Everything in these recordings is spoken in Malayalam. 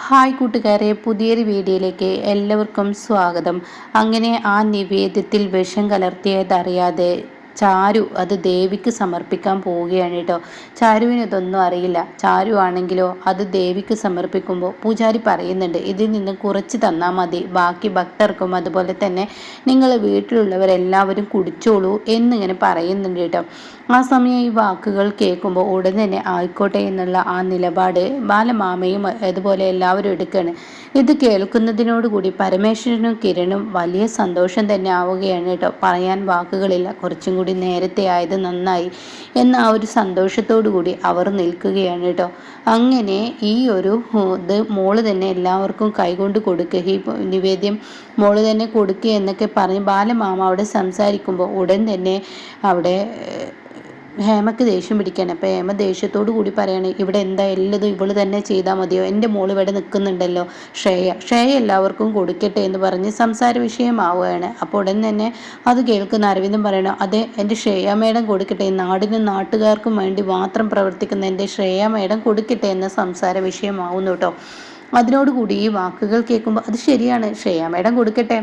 ഹായ് കൂട്ടുകാരെ, പുതിയൊരു വീഡിയോയിലേക്ക് എല്ലാവർക്കും സ്വാഗതം. അങ്ങനെ ആ നിവേദ്യത്തിൽ വിഷം കലർത്തിയതറിയാതെ ചാരു അത് ദേവിക്ക് സമർപ്പിക്കാൻ പോവുകയാണ് കേട്ടോ. ചാരുവിന് ഇതൊന്നും അറിയില്ല. ചാരു ആണെങ്കിലോ അത് ദേവിക്ക് സമർപ്പിക്കുമ്പോൾ പൂജാരി പറയുന്നുണ്ട്, ഇതിൽ നിന്ന് കുറച്ച് തന്നാൽ മതി, ബാക്കി ഭക്തർക്കും അതുപോലെ തന്നെ നിങ്ങൾ വീട്ടിലുള്ളവരെല്ലാവരും കുടിച്ചോളൂ എന്നിങ്ങനെ പറയുന്നുണ്ട് കേട്ടോ. ആ സമയം ഈ വാക്കുകൾ കേൾക്കുമ്പോൾ ഉടൻ തന്നെ ആയിക്കോട്ടെ എന്നുള്ള ആ നിലപാട് ബാലമാമയും അതുപോലെ എല്ലാവരും എടുക്കുകയാണ്. ഇത് കേൾക്കുന്നതിനോടുകൂടി പരമേശ്വരനും കിരണും വലിയ സന്തോഷം തന്നെ ആവുകയാണ് കേട്ടോ. പറയാൻ വാക്കുകളില്ല. കുറച്ചും കൂടി നേരത്തെ ആയത് നന്നായി എന്ന ആ ഒരു സന്തോഷത്തോടു കൂടി അവർ നിൽക്കുകയാണ് കേട്ടോ. അങ്ങനെ ഈ ഒരു ഇത് മോള് തന്നെ എല്ലാവർക്കും കൈകൊണ്ട് കൊടുക്കുക, ഈ നിവേദ്യം മോള് തന്നെ കൊടുക്കുക എന്നൊക്കെ പറഞ്ഞ് ബാലമാമ അവിടെ സംസാരിക്കുമ്പോൾ ഉടൻ തന്നെ അവിടെ ഹേമയ്ക്ക് ദേഷ്യം പിടിക്കുകയാണ്. അപ്പോൾ ഹേമ ദേഷ്യത്തോടു കൂടി പറയാണ്, ഇവിടെ എന്താ എല്ലതും ഇവള് തന്നെ ചെയ്താൽ മതിയോ, എൻ്റെ മോൾ ഇവിടെ നിൽക്കുന്നുണ്ടല്ലോ, ശ്രേയ എല്ലാവർക്കും കൊടുക്കട്ടെ എന്ന് പറഞ്ഞ് സംസാര വിഷയമാവുകയാണ്. അപ്പോൾ ഉടൻ തന്നെ അത് കേൾക്കുന്ന അരവിന്ദൻ പറയണം, അതെ എൻ്റെ ശ്രേയ മേഡം കൊടുക്കട്ടെ, നാടിനും നാട്ടുകാർക്കും വേണ്ടി മാത്രം പ്രവർത്തിക്കുന്ന എൻ്റെ ശ്രേയ മേഡം കൊടുക്കട്ടെ എന്ന സംസാര വിഷയമാവുന്നു കേട്ടോ. അതിനോടുകൂടി ഈ വാക്കുകൾ കേൾക്കുമ്പോൾ അത് ശരിയാണ്, ശ്രേയ മേഡം കൊടുക്കട്ടെ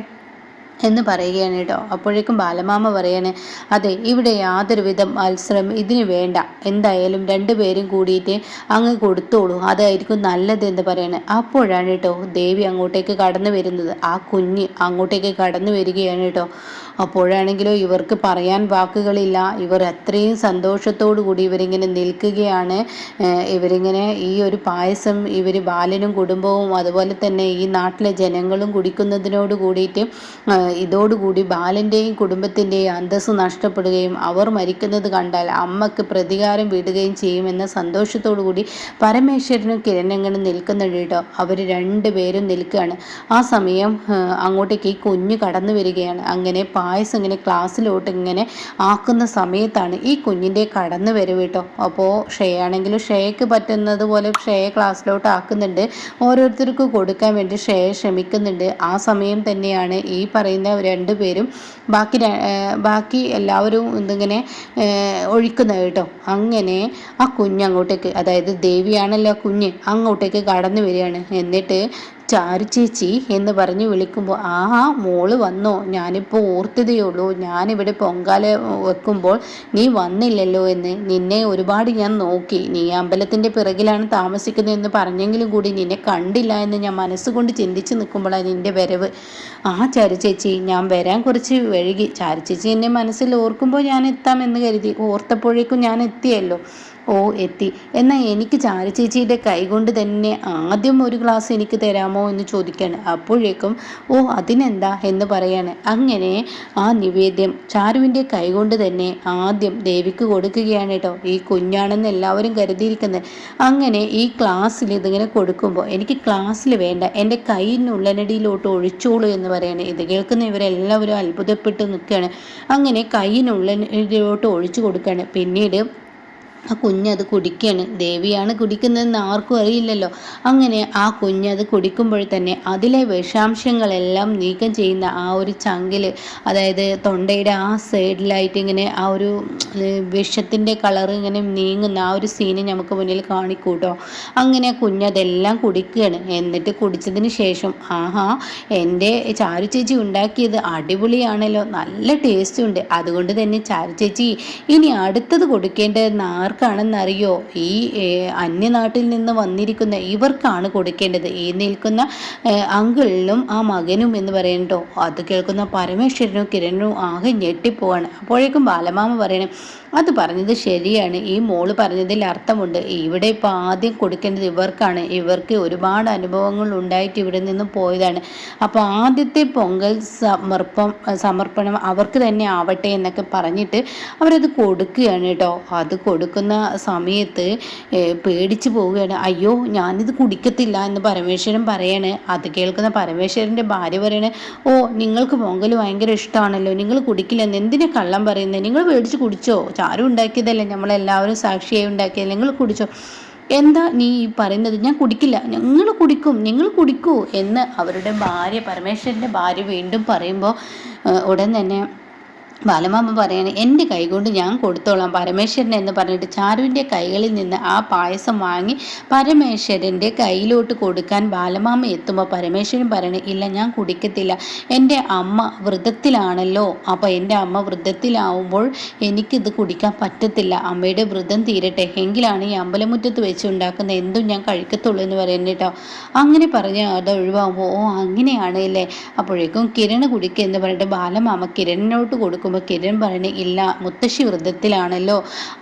എന്ന് പറയുകയാണ് കേട്ടോ. അപ്പോഴേക്കും ബാലമാമ പറയാണ്, അതെ ഇവിടെ യാതൊരുവിധ മത്സരം ഇതിന് വേണ്ട, എന്തായാലും രണ്ടുപേരും കൂടിയിട്ട് അങ്ങ് കൊടുത്തോളൂ, അതായിരിക്കും നല്ലത് എന്ന് പറയാണ്. അപ്പോഴാണ് കേട്ടോ ദേവി അങ്ങോട്ടേക്ക് കടന്നു വരുന്നത്. ആ കുഞ്ഞ് അങ്ങോട്ടേക്ക് കടന്നു വരികയാണ് കേട്ടോ. അപ്പോഴാണെങ്കിലോ ഇവർക്ക് പറയാൻ വാക്കുകളില്ല. ഇവർ അത്രയും സന്തോഷത്തോടു കൂടി ഇവരിങ്ങനെ നിൽക്കുകയാണ്. ഇവരിങ്ങനെ ഈ ഒരു പായസം ഇവർ ബാലനും കുടുംബവും അതുപോലെ തന്നെ ഈ നാട്ടിലെ ജനങ്ങളും കുടിക്കുന്നതിനോട് കൂടിയിട്ട് ഇതോടുകൂടി ബാലൻ്റെയും കുടുംബത്തിൻ്റെയും അന്തസ്സ് നഷ്ടപ്പെടുകയും അവർ മരിക്കുന്നത് കണ്ടാൽ അമ്മക്ക് പ്രതികാരം വിടുകയും ചെയ്യുമെന്ന സന്തോഷത്തോടു കൂടി പരമേശ്വരനും കിരണങ്ങളും നിൽക്കുന്നുണ്ട് കേട്ടോ. അവർ രണ്ടുപേരും നിൽക്കുകയാണ്. ആ സമയം അങ്ങോട്ടേക്ക് ഈ കുഞ്ഞ് കടന്നു വരികയാണ്. അങ്ങനെ പായസം ഇങ്ങനെ ക്ലാസ്സിലോട്ട് ഇങ്ങനെ ആക്കുന്ന സമയത്താണ് ഈ കുഞ്ഞിൻ്റെ കടന്നു വരവ് കേട്ടോ. അപ്പോൾ ഷേയാണെങ്കിലും ഷേക്ക് പറ്റുന്നത് പോലെ ഷേയെ ക്ലാസ്സിലോട്ട് ആക്കുന്നുണ്ട്. ഓരോരുത്തർക്ക് കൊടുക്കാൻ വേണ്ടി ഷേ ശ്രമിക്കുന്നുണ്ട്. ആ സമയം തന്നെയാണ് ഈ പറയുന്ന രണ്ടുപേരും ബാക്കി എല്ലാവരും ഇതിങ്ങനെ ഒഴിക്കുന്നത് കേട്ടോ. അങ്ങനെ ആ കുഞ്ഞ് അങ്ങോട്ടേക്ക്, അതായത് ദേവിയാണല്ലോ കുഞ്ഞ്, അങ്ങോട്ടേക്ക് കടന്നു വരികയാണ്. എന്നിട്ട് ചാരു ചേച്ചി എന്ന് പറഞ്ഞ് വിളിക്കുമ്പോൾ, ആ മോള് വന്നോ, ഞാനിപ്പോൾ ഓർത്തതേയുള്ളൂ, ഞാനിവിടെ പൊങ്കാല വെക്കുമ്പോൾ നീ വന്നില്ലല്ലോ എന്ന്. നിന്നെ ഒരുപാട് ഞാൻ നോക്കി, നീ അമ്പലത്തിൻ്റെ പിറകിലാണ് താമസിക്കുന്നതെന്ന് പറഞ്ഞെങ്കിലും കൂടി നിന്നെ കണ്ടില്ല എന്ന് ഞാൻ മനസ്സുകൊണ്ട് ചിന്തിച്ച് നിൽക്കുമ്പോഴാണ് നിൻ്റെ വരവ്. ആ ചാരു ചേച്ചി, ഞാൻ വരാൻ കുറച്ച് വൈകി. ചാരു ചേച്ചി എന്നെ മനസ്സിൽ ഓർക്കുമ്പോൾ ഞാൻ എത്താമെന്ന് കരുതി, ഓർത്തപ്പോഴേക്കും ഞാൻ എത്തിയല്ലോ. ഓ എത്തി, എന്നാൽ എനിക്ക് ചാരു ചേച്ചിയുടെ കൈകൊണ്ട് തന്നെ ആദ്യം ഒരു ഗ്ലാസ് എനിക്ക് തരാമോ എന്ന് ചോദിക്കുകയാണ്. അപ്പോഴേക്കും ഓ അതിനെന്താ എന്ന് പറയാണ്. അങ്ങനെ ആ നിവേദ്യം ചാരുവിൻ്റെ കൈകൊണ്ട് തന്നെ ആദ്യം ദേവിക്ക് കൊടുക്കുകയാണ് കേട്ടോ. ഈ കുഞ്ഞാണെന്ന് എല്ലാവരും കരുതിയിരിക്കുന്നത്. അങ്ങനെ ഈ ക്ലാസ്സിൽ ഇതിങ്ങനെ കൊടുക്കുമ്പോൾ, എനിക്ക് ക്ലാസ്സിൽ വേണ്ട, എൻ്റെ കൈയിനുള്ളനടിയിലോട്ട് ഒഴിച്ചോളൂ എന്ന് പറയാണ്. ഇത് കേൾക്കുന്ന ഇവരെല്ലാവരും അത്ഭുതപ്പെട്ട് നിൽക്കുകയാണ്. അങ്ങനെ കൈയിനുള്ളനടിയിലോട്ട് ഒഴിച്ചു കൊടുക്കുകയാണ്. പിന്നീട് ആ കുഞ്ഞത് കുടിക്കുകയാണ്. ദേവിയാണ് കുടിക്കുന്നതെന്ന് ആർക്കും അറിയില്ലല്ലോ. അങ്ങനെ ആ കുഞ്ഞത് കുടിക്കുമ്പോൾ തന്നെ അതിലെ വിഷാംശങ്ങളെല്ലാം നീക്കം ചെയ്യുന്ന ആ ഒരു ചങ്കിൽ, അതായത് തൊണ്ടയുടെ ആ സൈഡിലായിട്ട് ഇങ്ങനെ ആ ഒരു വിഷത്തിൻ്റെ കളർ ഇങ്ങനെ നീങ്ങുന്ന ആ ഒരു സീന് നമുക്ക് മുന്നിൽ കാണിക്കൂട്ടോ. അങ്ങനെ ആ കുഞ്ഞതെല്ലാം കുടിക്കുകയാണ്. എന്നിട്ട് കുടിച്ചതിന് ശേഷം, ആഹാ എൻ്റെ ചാരു ചേച്ചി ഉണ്ടാക്കിയത് അടിപൊളിയാണല്ലോ, നല്ല ടേസ്റ്റ് ഉണ്ട്, അതുകൊണ്ട് തന്നെ ചാരു ചേച്ചി ഇനി അടുത്തത് കൊടുക്കേണ്ടതെന്ന് ആർക്കാണെന്നറിയോ, ഈ അന്യനാട്ടിൽ നിന്ന് വന്നിരിക്കുന്ന ഇവർക്കാണ് കൊടുക്കേണ്ടത്, ഈ നിൽക്കുന്ന അങ്കിളിനും ആ മകനും എന്ന് പറയണ്ടോ. അത് കേൾക്കുന്ന പരമേശ്വരനും കിരണനും ആകെ ഞെട്ടിപ്പോവാണ്. അപ്പോഴേക്കും ബാലമാമ പറയണം, അത് പറഞ്ഞത് ശരിയാണ്, ഈ മോള് പറഞ്ഞതിൽ അർത്ഥമുണ്ട്. ഇവിടെ ഇപ്പോൾ ആദ്യം കൊടുക്കേണ്ടത് ഇവർക്കാണ്, ഇവർക്ക് ഒരുപാട് അനുഭവങ്ങൾ ഉണ്ടായിട്ട് ഇവിടെ നിന്ന് പോയതാണ്. അപ്പോൾ ആദ്യത്തെ പൊങ്കൽ സമർപ്പണം അവർക്ക് തന്നെ ആവട്ടെ എന്നൊക്കെ പറഞ്ഞിട്ട് അവരത് കൊടുക്കുകയാണ് കേട്ടോ. അത് കൊടുക്കുന്ന സമയത്ത് പേടിച്ചു പോവുകയാണ്. അയ്യോ ഞാനിത് കുടിക്കത്തില്ല എന്ന് പരമേശ്വരൻ പറയാണ്. അത് കേൾക്കുന്ന പരമേശ്വരൻ്റെ ഭാര്യ പറയണേ, ഓ നിങ്ങൾക്ക് പൊങ്കൽ ഭയങ്കര ഇഷ്ടമാണല്ലോ, നിങ്ങൾ കുടിക്കില്ലെന്ന് എന്തിനാ കള്ളം പറയുന്നത്, നിങ്ങൾ പേടിച്ച് കുടിച്ചോ, ചാരു ഉണ്ടാക്കിയതല്ലേ, നമ്മളെല്ലാവരും സാക്ഷിയായി ഉണ്ടാക്കിയതല്ലേ, നിങ്ങൾ കുടിച്ചോ, എന്താ നീ പറയുന്നത്, ഞാൻ കുടിക്കില്ല, നിങ്ങൾ കുടിക്കും, നിങ്ങൾ കുടിക്കൂ എന്ന് അവരുടെ ഭാര്യ, പരമേശ്വരൻ്റെ ഭാര്യ വീണ്ടും പറയുമ്പോൾ ഉടൻ തന്നെ ബാലമാമ പറയാണ് എൻ്റെ കൈകൊണ്ട് ഞാൻ കൊടുത്തോളാം പരമേശ്വരൻ എന്ന് പറഞ്ഞിട്ട് ചാരുവിൻ്റെ കൈകളിൽ നിന്ന് ആ പായസം വാങ്ങി പരമേശ്വരൻ്റെ കയ്യിലോട്ട് കൊടുക്കാൻ ബാലമാമ എത്തുമ്പോൾ പരമേശ്വരൻ പറയണ ഇല്ല ഞാൻ കുടിക്കത്തില്ല, എൻ്റെ അമ്മ വ്രതത്തിലാണല്ലോ, അപ്പോൾ എൻ്റെ അമ്മ വ്രതത്തിലാവുമ്പോൾ എനിക്കിത് കുടിക്കാൻ പറ്റത്തില്ല, അമ്മയുടെ വ്രതം തീരട്ടെ എങ്കിലാണ് ഈ അമ്പലമുറ്റത്ത് വെച്ച് ഉണ്ടാക്കുന്ന എന്തും ഞാൻ കഴിക്കത്തുള്ളൂ എന്ന് പറയുന്നത് കേട്ടോ. അങ്ങനെ പറഞ്ഞ് അത് ഒഴിവാകുമ്പോൾ ഓ അങ്ങനെയാണ് അല്ലേ, അപ്പോഴേക്കും കിരണ് കുടിക്കുക എന്ന് പറഞ്ഞിട്ട് ബാലമാമ കിരണിനോട്ട് കൊടുക്കും. കിരൺ പറയണ ഇല്ല മുത്തശ്ശി വൃദ്ധത്തിലാണല്ലോ.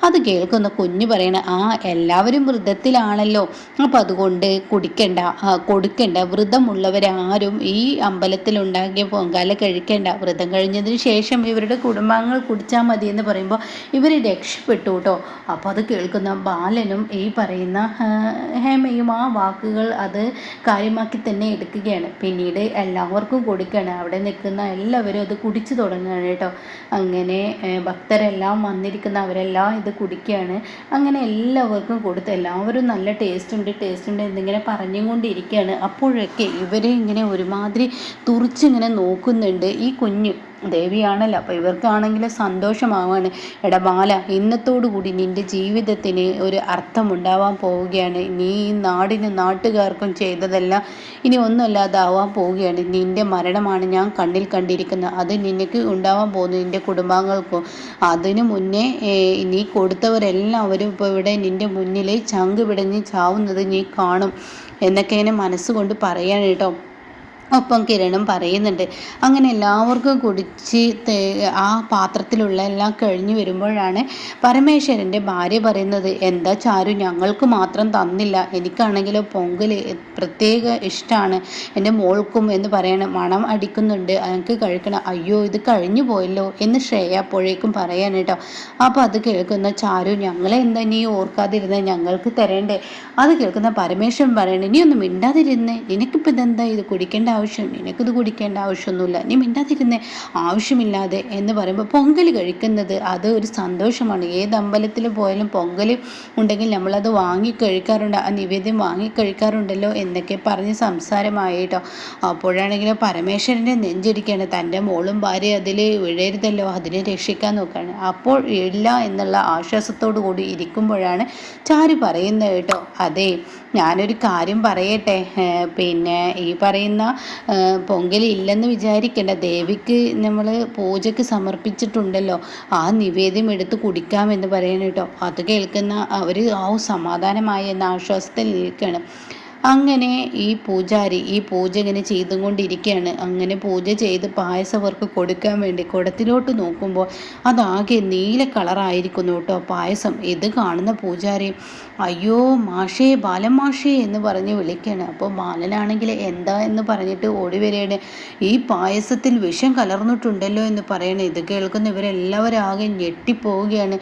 അത് കേൾക്കുന്ന കുഞ്ഞു പറയണ ആ എല്ലാവരും വൃദ്ധത്തിലാണല്ലോ, അപ്പം അതുകൊണ്ട് കൊടുക്കണ്ട വ്രതമുള്ളവരാരും ഈ അമ്പലത്തിൽ ഉണ്ടാക്കിയ പൊങ്കാല കഴിക്കേണ്ട, വ്രതം കഴിഞ്ഞതിന് ശേഷം ഇവരുടെ കുടുംബാംഗങ്ങൾ കുടിച്ചാൽ മതി എന്ന് പറയുമ്പോൾ ഇവർ രക്ഷപ്പെട്ടു കേട്ടോ. അപ്പോൾ അത് കേൾക്കുന്ന ബാലനും ഈ പറയുന്ന ഹേമയും ആ വാക്കുകൾ അത് കാര്യമാക്കി തന്നെ എടുക്കുകയാണ്. പിന്നീട് എല്ലാവർക്കും കൊടുക്കുകയാണ്. അവിടെ നിൽക്കുന്ന എല്ലാവരും അത് കുടിച്ചു തുടങ്ങുകയാണ് കേട്ടോ. അങ്ങനെ ഭക്തരെല്ലാം വന്നിരിക്കുന്ന അവരെല്ലാം ഇത് കുടിക്കുകയാണ്. അങ്ങനെ എല്ലാവർക്കും കൊടുത്ത് എല്ലാവരും നല്ല ടേസ്റ്റ് ഉണ്ട് എന്നിങ്ങനെ പറഞ്ഞും കൊണ്ടിരിക്കുകയാണ്. അപ്പോഴൊക്കെ ഇവരെ ഇങ്ങനെ ഒരുമാതിരി തുറിച്ചിങ്ങനെ നോക്കുന്നുണ്ട് ഈ കുഞ്ഞ് ദേവിയാണല്ലോ. അപ്പോൾ ഇവർക്കാണെങ്കിൽ സന്തോഷമാവാണ്. എടാ ബാല, ഇന്നത്തോടുകൂടി നിൻ്റെ ജീവിതത്തിന് ഒരു അർത്ഥമുണ്ടാവാൻ പോവുകയാണ്. നീ ഈ നാടിനും നാട്ടുകാർക്കും ചെയ്തതെല്ലാം ഇനി ഒന്നുമല്ലാതാവാൻ പോവുകയാണ്. നിൻ്റെ മരണമാണ് ഞാൻ കണ്ണിൽ കണ്ടിരിക്കുന്നത്. അത് നിനക്ക് ഉണ്ടാവാൻ പോകുന്നു, നിൻ്റെ കുടുംബാംഗങ്ങൾക്കും. അതിനു മുന്നേ നീ കൊടുത്തവരെല്ലാവരും ഇപ്പോൾ ഇവിടെ നിൻ്റെ മുന്നിൽ ചങ്ക് പിടഞ്ഞ് ചാവുന്നത് നീ കാണും എന്നൊക്കെ ഇങ്ങനെ മനസ്സുകൊണ്ട് പറയാണ് കേട്ടോ. ഒപ്പം കിരണും പറയുന്നുണ്ട്. അങ്ങനെ എല്ലാവർക്കും കുടിച്ച് ആ പാത്രത്തിലുള്ള എല്ലാം കഴിഞ്ഞു വരുമ്പോഴാണ് പരമേശ്വരൻ്റെ ഭാര്യ പറയുന്നത്, എന്താ ചാരു ഞങ്ങൾക്ക് മാത്രം തന്നില്ല, എനിക്കാണെങ്കിലോ പൊങ്കൽ പ്രത്യേക ഇഷ്ടമാണ്, എൻ്റെ മോൾക്കും എന്ന് പറയണം, മണം അടിക്കുന്നുണ്ട്, എനിക്ക് കഴിക്കണം. അയ്യോ ഇത് കഴിഞ്ഞു പോയല്ലോ എന്ന് ശ്രേയ അപ്പോഴേക്കും പറയാൻ കേട്ടോ. അപ്പോൾ അത് കേൾക്കുന്ന ചാരു ഞങ്ങളെ എന്താ നീ ഓർക്കാതിരുന്നത്, ഞങ്ങൾക്ക് തരേണ്ടേ. അത് കേൾക്കുന്ന പരമേശ്വരൻ പറയണേ, നീ ഒന്നും മിണ്ടാതിരുന്നേ, നിനക്കിപ്പോൾ ഇതെന്താ ഇത് കുടിക്കേണ്ട ആവശ്യം, നിനക്കിത് കുടിക്കേണ്ട ആവശ്യമൊന്നുമില്ല, നീ മിണ്ടാതിരുന്നേ ആവശ്യമില്ലാതെ എന്ന് പറയുമ്പോൾ പൊങ്കൽ കഴിക്കുന്നത് അത് ഒരു സന്തോഷമാണ്. ഏത് അമ്പലത്തിൽ പോയാലും പൊങ്കൽ ഉണ്ടെങ്കിൽ നമ്മളത് വാങ്ങിക്കഴിക്കാറുണ്ട്, ആ നിവേദ്യം വാങ്ങിക്കഴിക്കാറുണ്ടല്ലോ എന്നൊക്കെ പറഞ്ഞ് സംസാരമായിട്ടോ. അപ്പോഴാണെങ്കിലും പരമേശ്വരൻ്റെ നെഞ്ചിടിക്കുകയാണ്. തൻ്റെ മോളും ഭാര്യ അതിൽ വീഴരുതല്ലോ, അതിനെ രക്ഷിക്കാൻ നോക്കുകയാണ്. അപ്പോൾ ഇല്ല എന്നുള്ള ആശ്വാസത്തോടു കൂടി ഇരിക്കുമ്പോഴാണ് ചാരു പറയുന്നത് കേട്ടോ, അതെ ഞാനൊരു കാര്യം പറയട്ടെ, പിന്നെ ഈ പറയുന്ന പൊങ്കൽ ഇല്ലെന്ന് വിചാരിക്കേണ്ട, ദേവിക്ക് നമ്മൾ പൂജയ്ക്ക് സമർപ്പിച്ചിട്ടുണ്ടല്ലോ, ആ നിവേദ്യം എടുത്ത് കുടിക്കാമെന്ന് പറയണം കേട്ടോ. അത് കേൾക്കുന്ന അവർ ആ സമാധാനമായി എന്ന ആശ്വാസത്തിൽ നിൽക്കുകയാണ്. അങ്ങനെ ഈ പൂജാരി ഈ പൂജ ഇങ്ങനെ ചെയ്തും കൊണ്ടിരിക്കുകയാണ്. അങ്ങനെ പൂജ ചെയ്ത് പായസം അവർക്ക് കൊടുക്കാൻ വേണ്ടി കുടത്തിലോട്ട് നോക്കുമ്പോൾ അതാകെ നീല കളറായിരിക്കുന്നു കേട്ടോ പായസം. ഇത് കാണുന്ന പൂജാരി അയ്യോ മാഷേ, ബാലൻ മാഷേ എന്ന് പറഞ്ഞ് വിളിക്കുകയാണ്. അപ്പോൾ ബാലനാണെങ്കിൽ എന്താ എന്ന് പറഞ്ഞിട്ട് ഓടി വരികയാണ്. ഈ പായസത്തിൽ വിഷം കലർന്നിട്ടുണ്ടല്ലോ എന്ന് പറയണേ. ഇത് കേൾക്കുന്ന ഇവരെല്ലാവരും ആകെ ഞെട്ടിപ്പോവുകയാണ്.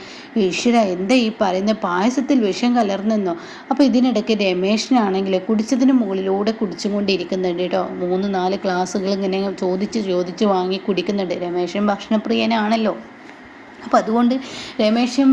ഈശ്വര, എന്താ ഈ പറയുന്ന പായസത്തിൽ വിഷം കലർന്നെന്നോ. അപ്പോൾ ഇതിനിടയ്ക്ക് രമേശനാണെങ്കിൽ കുടിച്ചതിന് മുകളിലൂടെ കുടിച്ചും കൊണ്ടിരിക്കുന്നുണ്ട് കേട്ടോ. 3-4 ഗ്ലാസ്സുകൾ ഇങ്ങനെ ചോദിച്ച് വാങ്ങി കുടിക്കുന്നുണ്ട്. രമേശൻ ഭക്ഷണപ്രിയനാണല്ലോ. അപ്പോൾ അതുകൊണ്ട് രമേശൻ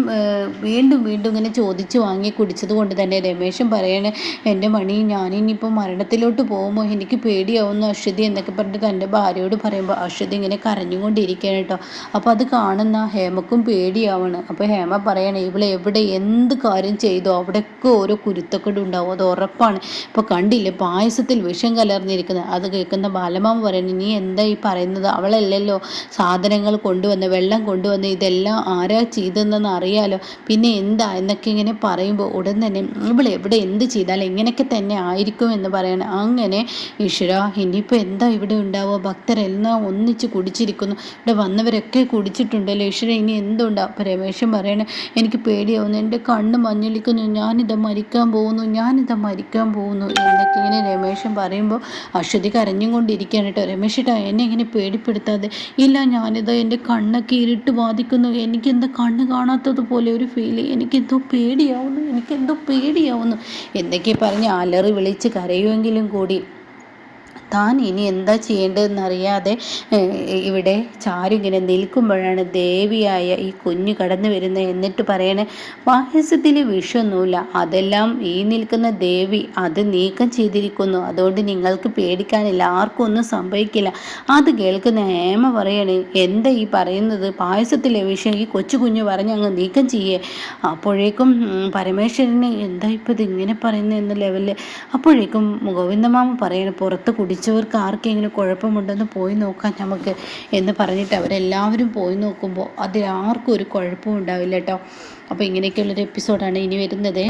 വീണ്ടും ഇങ്ങനെ ചോദിച്ച് വാങ്ങി കുടിച്ചത് കൊണ്ട് തന്നെ രമേശൻ പറയണേ, എൻ്റെ മണി ഞാനിനിയിപ്പോൾ മരണത്തിലോട്ട് പോകുമ്പോൾ എനിക്ക് പേടിയാവുന്നു അശ്വതി എന്നൊക്കെ പറഞ്ഞിട്ട് തൻ്റെ ഭാര്യയോട് പറയുമ്പോൾ അശ്വതി ഇങ്ങനെ കരഞ്ഞുകൊണ്ടിരിക്കുകയാണ് കേട്ടോ. അപ്പോൾ അത് കാണുന്ന ഹേമക്കും പേടിയാവണം. അപ്പോൾ ഹേമ പറയണേ, ഇവളെ എവിടെ എന്ത് കാര്യം ചെയ്തോ അവിടെയൊക്കെ ഓരോ കുരുത്തക്കേട് ഉണ്ടാവും, അത് ഉറപ്പാണ്. ഇപ്പോൾ കണ്ടില്ലേ പായസത്തിൽ വിഷം കലർന്നിരിക്കുന്നത്. അത് കേൾക്കുന്ന ബാലമാമ പറയണേ, നീ എന്താ ഈ പറയുന്നത്, അവളല്ലല്ലോ സാധനങ്ങൾ കൊണ്ടുവന്ന് വെള്ളം കൊണ്ടുവന്ന് ഇതെല്ലാം ആരാ ചെയ്തതെന്ന് അറിയാലോ, പിന്നെ എന്താ എന്നൊക്കെ ഇങ്ങനെ പറയുമ്പോൾ ഉടൻ തന്നെ ഇവൾ എവിടെ എന്ത് ചെയ്താലും ഇങ്ങനെയൊക്കെ തന്നെ ആയിരിക്കും എന്ന് പറയണം. അങ്ങനെ ഈശ്വര ഇനിയിപ്പോൾ എന്താ ഇവിടെ ഉണ്ടാവുക, ഭക്തരെല്ലാം ഒന്നിച്ച് കുടിച്ചിരിക്കുന്നു, ഇവിടെ വന്നവരൊക്കെ കുടിച്ചിട്ടുണ്ടല്ലോ ഈശ്വര, ഇനി എന്തുണ്ടാവും. അപ്പോൾ രമേശൻ പറയണേ, എനിക്ക് പേടിയാവുന്നു, എൻ്റെ കണ്ണ് മഞ്ഞളിക്കുന്നു, ഞാനിതാ മരിക്കാൻ പോകുന്നു എന്നൊക്കെ ഇങ്ങനെ രമേശൻ പറയുമ്പോൾ അശ്വതി കരഞ്ഞും കൊണ്ടിരിക്കുകയാണ് കേട്ടോ. രമേശേട്ടാ എന്നെ ഇങ്ങനെ പേടിപ്പെടുത്താതെ. ഇല്ല ഞാനിതാ എൻ്റെ കണ്ണൊക്കെ ഇരുട്ട് ബാധിക്കുന്നു, എനിക്കെന്താ കണ്ണ് കാണാത്തതുപോലെ ഒരു ഫീൽ, എനിക്കെന്തോ പേടിയാവുന്നു എന്നൊക്കെ പറഞ്ഞ് അലറി വിളിച്ച് കരയുമെങ്കിലും കൂടി താൻ ഇനി എന്താ ചെയ്യേണ്ടതെന്നറിയാതെ ഇവിടെ ചാരു ഇങ്ങനെ നിൽക്കുമ്പോഴാണ് ദേവിയായ ഈ കുഞ്ഞ് കടന്നു വരുന്നത്. എന്നിട്ട് പറയണേ, പായസത്തിൽ വിഷമൊന്നുമില്ല, അതെല്ലാം ഈ നിൽക്കുന്ന ദേവി അത് നീക്കം ചെയ്തിരിക്കുന്നു, അതുകൊണ്ട് നിങ്ങൾക്ക് പേടിക്കാനില്ല, ആർക്കും ഒന്നും സംഭവിക്കില്ല. അത് കേൾക്കുന്ന ഹേമ പറയണേ, എന്താ ഈ പറയുന്നത്, പായസത്തിലെ വിഷം ഈ കൊച്ചു കുഞ്ഞ് പറഞ്ഞ് അങ്ങ് നീക്കം ചെയ്യേ. അപ്പോഴേക്കും പരമേശ്വരന് എന്താ ഇപ്പം ഇത് ഇങ്ങനെ പറയുന്നത് എന്ന ലെവലിൽ. അപ്പോഴേക്കും ഗോവിന്ദമാമ പറയണ, പുറത്ത് കുടിച്ചവർക്ക് ആർക്കെങ്കിലും കുഴപ്പമുണ്ടെന്ന് പോയി നോക്കാം നമുക്ക് എന്ന് പറഞ്ഞിട്ട് അവരെല്ലാവരും പോയി നോക്കുമ്പോൾ അതിൽ ആർക്കും ഒരു കുഴപ്പവും ഉണ്ടാവില്ല കേട്ടോ. അപ്പോൾ ഇങ്ങനെയൊക്കെയുള്ളൊരു എപ്പിസോഡാണ് ഇനി വരുന്നത്.